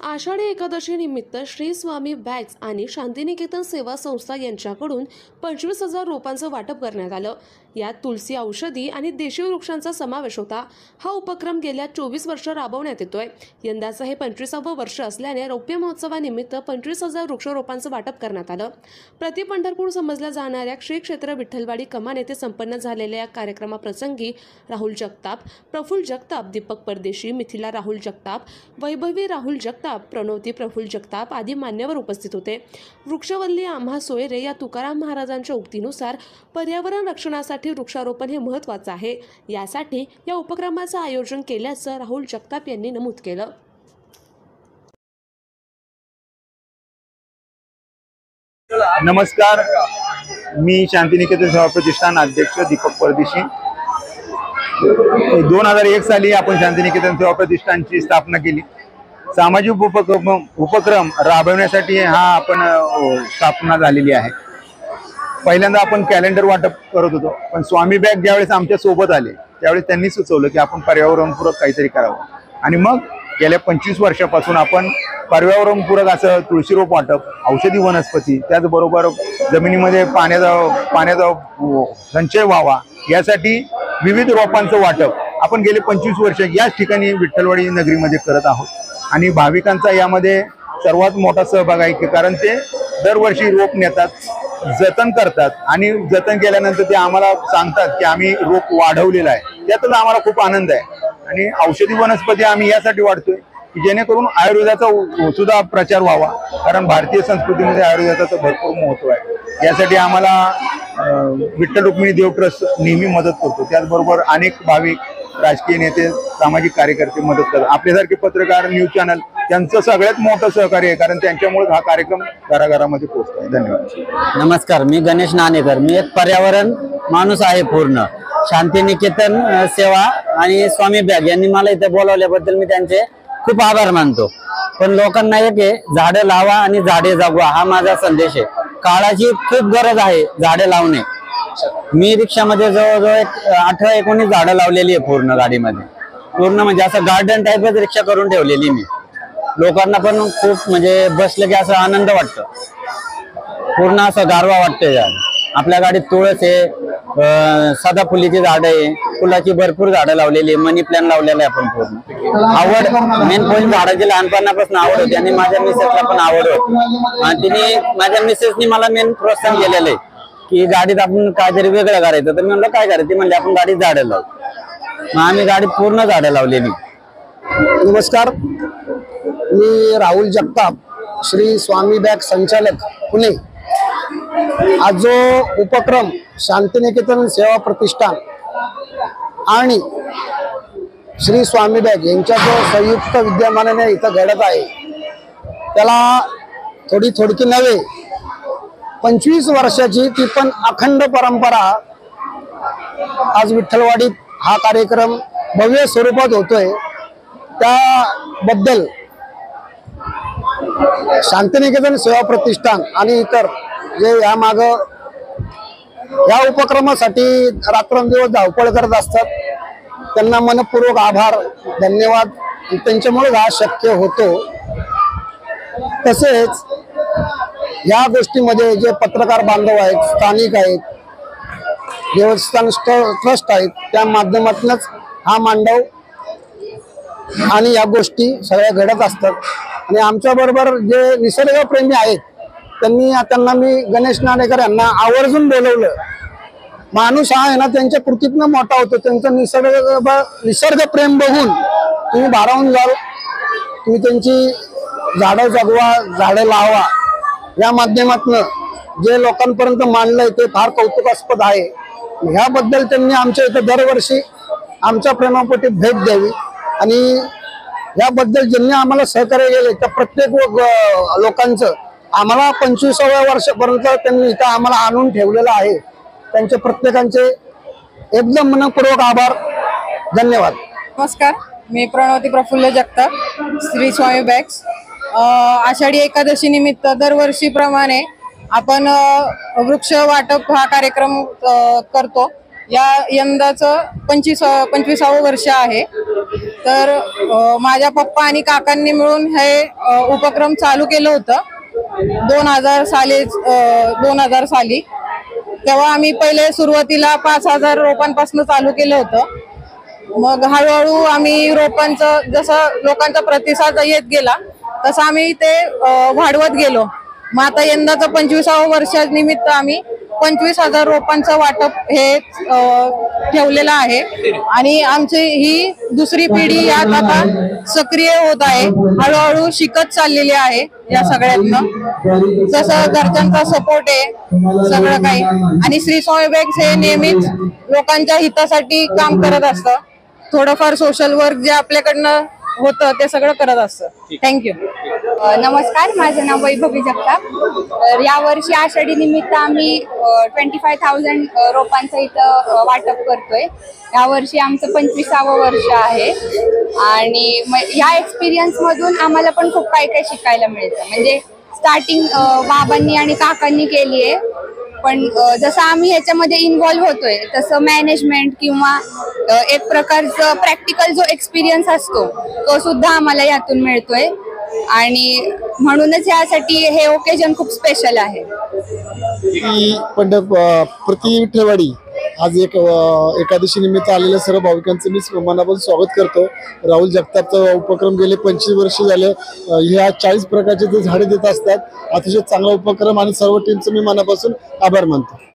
आषाढी एकादशी निमित्त श्री स्वामी बॅग्स आणि शांतिनिकेतन सेवा संस्था यांच्याकडून 25,000 रोपांचं वाटप करण्यात आलं। यात तुलसी औषधी आणि देशी वृक्षांचा समावेश होता। हा उपक्रम गेल्या 24 वर्ष राबवण्यात येतोय। यंदाचं हे 25वे वर्ष असल्याने रौप्य महोत्सवानिमित्त 25,000 वृक्षरोपांचं वाटप करण्यात आलं। प्रति पंढरपूर समजल्या जाणाऱ्या श्री क्षेत्र विठ्ठलवाडी कमान येथे संपन्न झालेल्या या कार्यक्रमाप्रसंगी राहुल जगताप, प्रफुल्ल जगताप, दीपक परदेशी, मिथिला राहुल जगताप, वैभवी राहुल जगताप, प्रणवती प्रफुल्ल जगताप आदी मान्यवर उपस्थित होते। वृक्षवल्ली आम्हा सोयरे या तुकाराम महाराजांच्या उक्तीनुसार पर्यावरण रक्षणासाठी वृक्षारोपण हे महत्त्वाचं आहे। यासाठी या उपक्रमाचं आयोजन केल्याचं राहुल जगताप यांनी नमूद केलं। नमस्कार, मी शांतिनिकेतन सेवा प्रतिष्ठान अध्यक्ष दीपक परदेशी। 2001 साली आपण शांतिनिकेतन सेवा प्रतिष्ठानची स्थापना केली। सामाजिक उपक्रम राबवण्यासाठी हा आपण स्थापना झालेली आहे। पहिल्यांदा आपण कॅलेंडर वाटप करत होतो, पण स्वामी बॅग ज्यावेळेस आमच्या सोबत आले त्यावेळेस त्यांनी सुचवलं की आपण पर्यावरणपूरक काहीतरी करावं, आणि मग गेल्या 25 वर्षापासून आपण पर्यावरणपूरक असं तुळशी रोप वाटप, औषधी वनस्पती, त्याचबरोबर जमिनीमध्ये पाण्याचा संचय व्हावा यासाठी विविध रोपांचं वाटप आपण गेले 25 वर्ष याच ठिकाणी विठ्ठलवाडी नगरीमध्ये करत आहोत। आणि भाविकांचा यामध्ये सर्वात मोठा सहभाग आहे, कारण ते दरवर्षी रोप नेतात, जतन करतात, आणि जतन केल्यानंतर ते आम्हाला सांगतात की आम्ही रोप वाढवलेलं आहे। त्यातच आम्हाला खूप आनंद आहे। आणि औषधी वनस्पती आम्ही यासाठी वाढतोय की जेणेकरून आयुर्वेदाचा सुद्धा प्रचार व्हावा, कारण भारतीय संस्कृतीमध्ये आयुर्वेदाचं भरपूर महत्त्व आहे। यासाठी आम्हाला विठ्ठल रुक्मिणी देव ट्रस्ट नेहमी मदत करतो। त्याचबरोबर अनेक भाविक, राजकीय नेते, सामाजिक कार्यकर्ते मदत करतात। आपल्यासारखे पत्रकार, न्यूज चॅनल त्यांचं सगळ्यात मोठं सहकार्य आहे, कारण त्यांच्यामुळे हा कार्यक्रम घराघरामध्ये पोहोचतो आहे। धन्यवाद। नमस्कार, मी गणेश नाणेकर। मी एक पर्यावरण माणूस आहे पूर्ण। शांतिनिकेतन सेवा आणि स्वामी बॅग यांनी मला इथे बोलावल्याबद्दल मी त्यांचे खूप आभार मानतो। पण लोकांना एक आहे, झाडं लावा आणि झाडे जगवा हा माझा संदेश आहे। काळाची खूप गरज आहे झाडे लावणे। मी रिक्षामध्ये जवळजवळ 18-19 झाडं लावलेली आहे पूर्ण गाडीमध्ये, पूर्ण म्हणजे असं गार्डन टाईपच रिक्षा करून ठेवलेली मी। लोकांना पण खूप म्हणजे बसलं की असं आनंद वाटतं, पूर्ण असं गारवा वाटतं। आपल्या गाडीत तुळस आहे, सदाफुलीची झाडं आहे, फुलाची भरपूर झाडं लावलेली आहे, मनी प्लॅन लावलेला आहे आपण पूर्ण। आवड मेन पॉईंट झाडाची लहानपणापासून आवड होती, आणि माझ्या मिसेसला पण आवड होती, आणि तिने माझ्या मिसेसनी मला मेन प्रोत्साहन केलेलं आहे की गाडीत आपण काहीतरी वेगळं करायचं। तर मी म्हणलं काय करायचं, म्हणजे आपण गाडीत झाडं लावू। मग आम्ही गाडीत पूर्ण झाडं लावलेली। नमस्कार, मी राहुल जगताप, श्री स्वामी बॅग संचालक पुणे। आज जो उपक्रम शांतिनिकेतन सेवा प्रतिष्ठान आणि श्री स्वामी बॅग यांच्या जो संयुक्त विद्यमानाने इथं घडत आहे, त्याला थोडकी नव्हे 25 वर्षाची ती पण अखंड परंपरा आज विठ्ठलवाडीत हा कार्यक्रम भव्य स्वरूपात होतोय। त्याबद्दल शांतिनिकेतन सेवा प्रतिष्ठान आणि इतर जे यामाग या उपक्रमासाठी रात्रंदिवस धावपळ करत असतात त्यांना मनपूर्वक आभार, धन्यवाद। त्यांच्यामुळे हा शक्य होतो। तसेच या गोष्टीमध्ये जे पत्रकार बांधव आहेत, स्थानिक आहेत, देवस्थान ट्रस्ट आहेत, त्या माध्यमातूनच हा मांडव आणि या गोष्टी सगळ्या घडत असतात। आणि आमच्या बरोबर जे निसर्गप्रेमी आहेत त्यांना मी गणेश नाणेकर यांना आवर्जून बोलवलं। माणूस हा आहे ना त्यांच्या कृतीतनं मोठा होतो, त्यांचं निसर्ग प्रेम बघून तुम्ही भारावून जाल। तुम्ही त्यांची झाडं जगवा, झाडं लावा या माध्यमातून जे लोकांपर्यंत मांडलंय ते फार कौतुकास्पद आहे। ह्याबद्दल त्यांनी आमच्या इथे दरवर्षी आमच्या प्रेमापोटी भेट द्यावी, आणि याबद्दल ज्यांनी आम्हाला सहकार्य केले त्या प्रत्येक लोकांचं आम्हाला 25व्या वर्षापर्यंत त्यांनी इथं आम्हाला आणून ठेवलेलं आहे। त्यांचे प्रत्येकांचे एकदम मनपूर्वक आभार, धन्यवाद। नमस्कार, मी प्रणवती प्रफुल्ल जगताप, श्री स्वामी बॅग्स। आषाढी एकादशी निमित्त दरवर्षीप्रमाणे आपण वृक्ष वाटप हा कार्यक्रम करतो। यंदाचं 25वं वर्ष आहे. तर माझ्या पप्पा आणि काकांनी मिळून हे उपक्रम चालू केलं होतं 2000 साली. तेव्हा आम्ही पहिले सुरुवातीला 5000 रोपांपासून चालू केलं होतं. मग हळूहळू आम्ही रोपांचं जसं लोकांचा प्रतिसाद येत गेला तसं आम्ही ते वाढवत गेलो. मग आता यंदाचं 25वं वर्षानिमित्त आम्ही 25,000 रोपांचं वाटप हे ठेवलेलं आहे. आणि आमची ही दुसरी पिढी यात आता सक्रिय होत आहे, हळूहळू शिकत चाललेली आहे या सगळ्यातनं. जसं घरच्यांचा सपोर्ट आहे सगळं काही. आणि श्री स्वामी बॅग्स हे नेहमीच लोकांच्या हितासाठी काम करत असतं. थोडंफार सोशल वर्क जे आपल्याकडनं होतं ते सगळं करत असतं. थँक्यू. नमस्कार, माझं नाव वैभवी जगताप. तर यावर्षी आषाढी निमित्त आम्ही 25,000 रोपांचं इथं वाटप करतोय. यावर्षी आमचं 25वं वर्ष आहे. आणि ह्या एक्सपिरियन्समधून आम्हाला पण खूप काही काही शिकायला मिळतं. म्हणजे स्टार्टिंग बाबांनी आणि काकांनी केली आहे, पण जसं आम्ही ह्याच्यामध्ये इन्व्हॉल्व्ह होतोय तसं मॅनेजमेंट किंवा एक प्रकारचं प्रॅक्टिकल जो एक्सपिरियन्स असतो तो सुद्धा आम्हाला यातून मिळतोय. आणि म्हणूनच यासाठी हे ओकेजन खूप स्पेशल आहे. प्रति विठ्ठलवाडी आज एकादशी निमित्त आलेल्या सर्व भाविकांचं मी मनापासून स्वागत करतो. राहुल जगतापचा उपक्रम गेले 25 वर्ष झाले ह्या 40 प्रकारचे ते झाडे देत असतात. अतिशय चांगला उपक्रम आणि सर्व टीमचं मी मनापासून आभार मानतो.